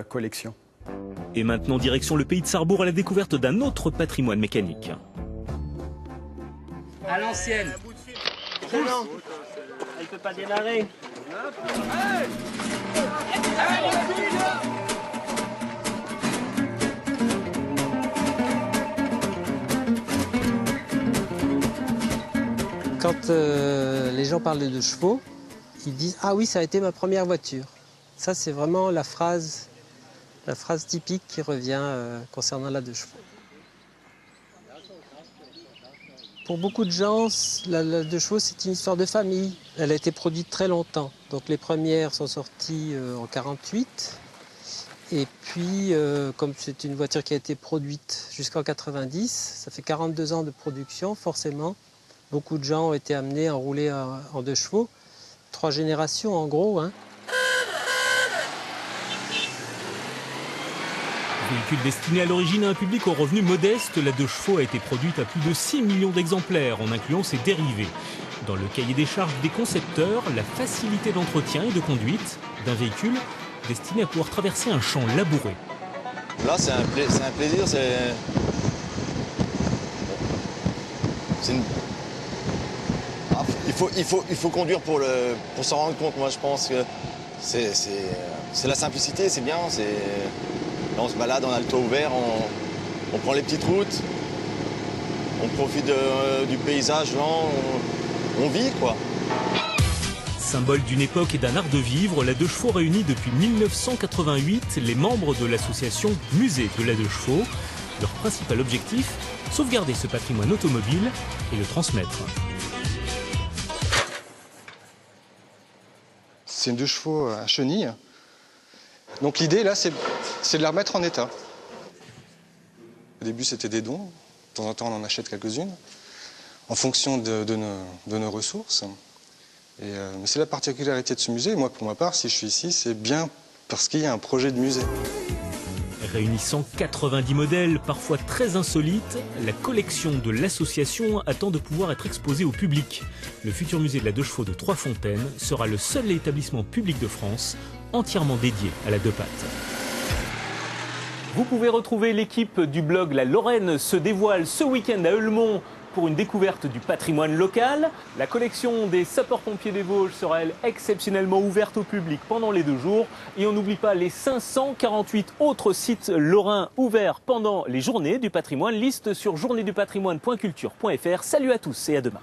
collection. Et maintenant, direction le pays de Sarrebourg à la découverte d'un autre patrimoine mécanique. À l'ancienne. Il peut pas démarrer. Quand les gens parlent de chevaux, ils disent « Ah oui, ça a été ma première voiture ». Ça, c'est vraiment la phrase typique qui revient concernant la 2 chevaux. Pour beaucoup de gens, la 2 chevaux, c'est une histoire de famille. Elle a été produite très longtemps. Donc les premières sont sorties en 1948. Et puis, comme c'est une voiture qui a été produite jusqu'en 1990, ça fait 42 ans de production, forcément. Beaucoup de gens ont été amenés à rouler en 2 chevaux. 3 générations en gros, hein. Véhicule destiné à l'origine à un public aux revenus modestes, la 2 chevaux a été produite à plus de 6 millions d'exemplaires, en incluant ses dérivés. Dans le cahier des charges des concepteurs, la facilité d'entretien et de conduite d'un véhicule destiné à pouvoir traverser un champ labouré. Là, c'est un plaisir, il faut conduire pour s'en rendre compte. Moi, je pense que c'est la simplicité, c'est bien. Là, on se balade, on a le toit ouvert, on prend les petites routes, on profite du paysage lent, on vit, quoi. Symbole d'une époque et d'un art de vivre, la 2 chevaux réunit depuis 1988 les membres de l'association Musée de la 2 chevaux. Leur principal objectif, sauvegarder ce patrimoine automobile et le transmettre. C'est une 2 chevaux à chenilles. Donc l'idée, là, c'est de la remettre en état. Au début, c'était des dons. De temps en temps, on en achète quelques-unes, en fonction de nos ressources. Mais c'est la particularité de ce musée. Moi, pour ma part, si je suis ici, c'est bien parce qu'il y a un projet de musée. Réunissant 90 modèles, parfois très insolites, la collection de l'association attend de pouvoir être exposée au public. Le futur musée de la 2 chevaux de Trois-Fontaines sera le seul établissement public de France entièrement dédié à la 2 pattes. Vous pouvez retrouver l'équipe du blog La Lorraine se dévoile ce week-end à Eulmont pour une découverte du patrimoine local. La collection des sapeurs-pompiers des Vosges sera, elle, exceptionnellement ouverte au public pendant les 2 jours. Et on n'oublie pas les 548 autres sites lorrains ouverts pendant les journées du patrimoine. Liste sur journéedupatrimoine.culture.fr. Salut à tous et à demain.